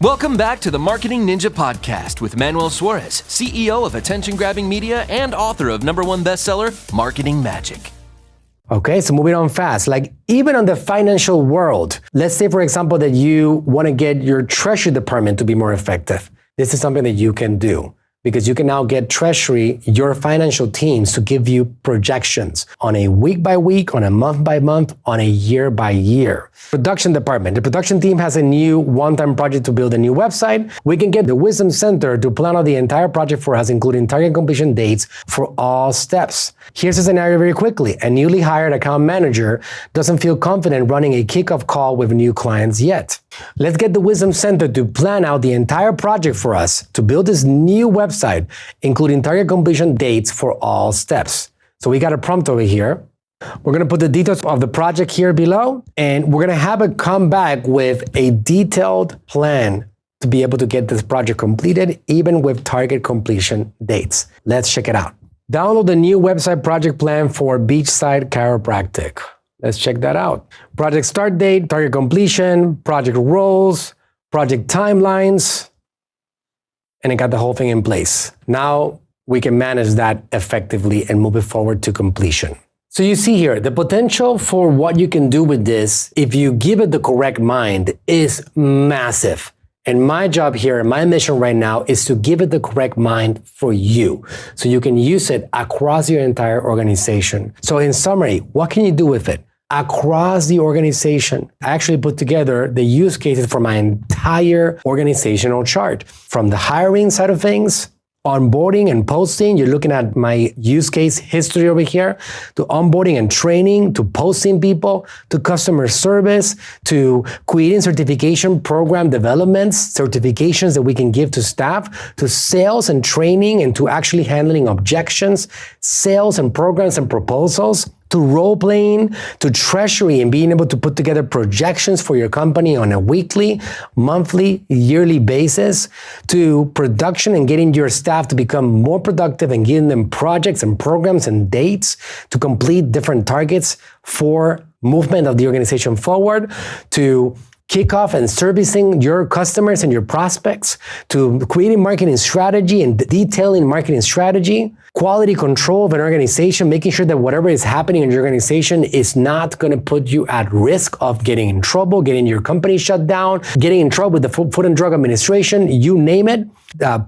Welcome back to the Marketing Ninja Podcast with Manuel Suarez, CEO of attention-grabbing media and author of #1 bestseller, Marketing Magic. Okay, so moving on fast. Like even on the financial world, let's say, for example, that you want to get your treasury department to be more effective. This is something that you can do because you can now get treasury, your financial teams, to give you projections on a week by week, on a month by month, on a year by year. Production department. The production team has a new one-time project to build a new website. We can get the Wisdom Center to plan out the entire project for us, including target completion dates for all steps. Here's a scenario very quickly. A newly hired account manager doesn't feel confident running a kickoff call with new clients yet. Let's get the Wisdom Center to plan out the entire project for us to build this new website, including target completion dates for all steps. So we got a prompt over here. We're going to put the details of the project here below, and we're going to have it come back with a detailed plan to be able to get this project completed, even with target completion dates. Let's check it out. Download the new website project plan for Beachside Chiropractic. Let's check that out. Project start date, target completion, project roles, project timelines, and it got the whole thing in place. Now we can manage that effectively and move it forward to completion. So you see here, the potential for what you can do with this, if you give it the correct mind, is massive. And my job here, my mission right now, is to give it the correct mind for you, so you can use it across your entire organization. So in summary, what can you do with it? Across the organization, I actually put together the use cases for my entire organizational chart. From the hiring side of things, onboarding and posting, you're looking at my use case history over here, to onboarding and training, to posting people, to customer service, to creating certification program developments, certifications that we can give to staff, to sales and training, and to actually handling objections, sales and programs and proposals, to role playing, to treasury and being able to put together projections for your company on a weekly, monthly, yearly basis, to production and getting your staff to become more productive and giving them projects and programs and dates to complete different targets for movement of the organization forward, to kickoff and servicing your customers and your prospects, to creating marketing strategy and detailing marketing strategy, quality control of an organization, making sure that whatever is happening in your organization is not going to put you at risk of getting in trouble, getting your company shut down, getting in trouble with the Food and Drug Administration, you name it.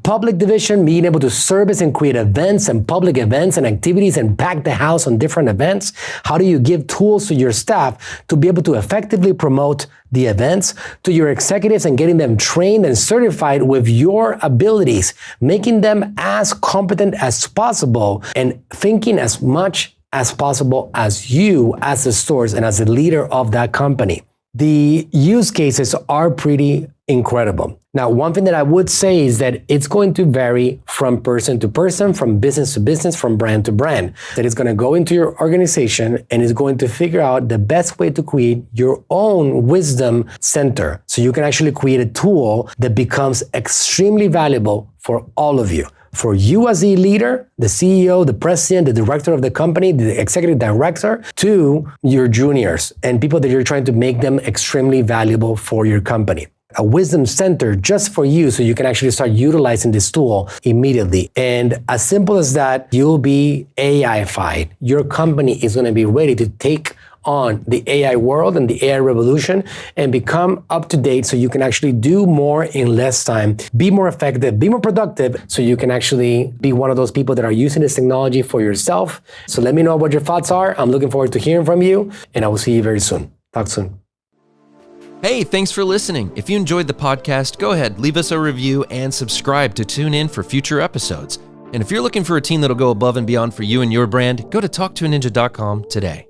Public division, being able to service and create events and public events and activities and pack the house on different events. How do you give tools to your staff to be able to effectively promote the events, to your executives and getting them trained and certified with your abilities, making them as competent as possible and thinking as much as possible as you, as the source and as the leader of that company. The use cases are pretty incredible. Now, one thing that I would say is that it's going to vary from person to person, from business to business, from brand to brand. That it's going to go into your organization and is going to figure out the best way to create your own wisdom center. So you can actually create a tool that becomes extremely valuable for all of you. For you as the leader, the CEO, the president, the director of the company, the executive director, to your juniors and people that you're trying to make them extremely valuable for your company. A wisdom center just for you, so you can actually start utilizing this tool immediately. And as simple as that, you'll be AI-fied. Your company is going to be ready to take on the AI world and the AI revolution and become up to date, so you can actually do more in less time, be more effective, be more productive, so you can actually be one of those people that are using this technology for yourself. So let me know what your thoughts are. I'm looking forward to hearing from you, and I will see you very soon. Talk soon. Hey, thanks for listening. If you enjoyed the podcast, go ahead, leave us a review and subscribe to tune in for future episodes. And if you're looking for a team that'll go above and beyond for you and your brand, go to talktoaninja.com today.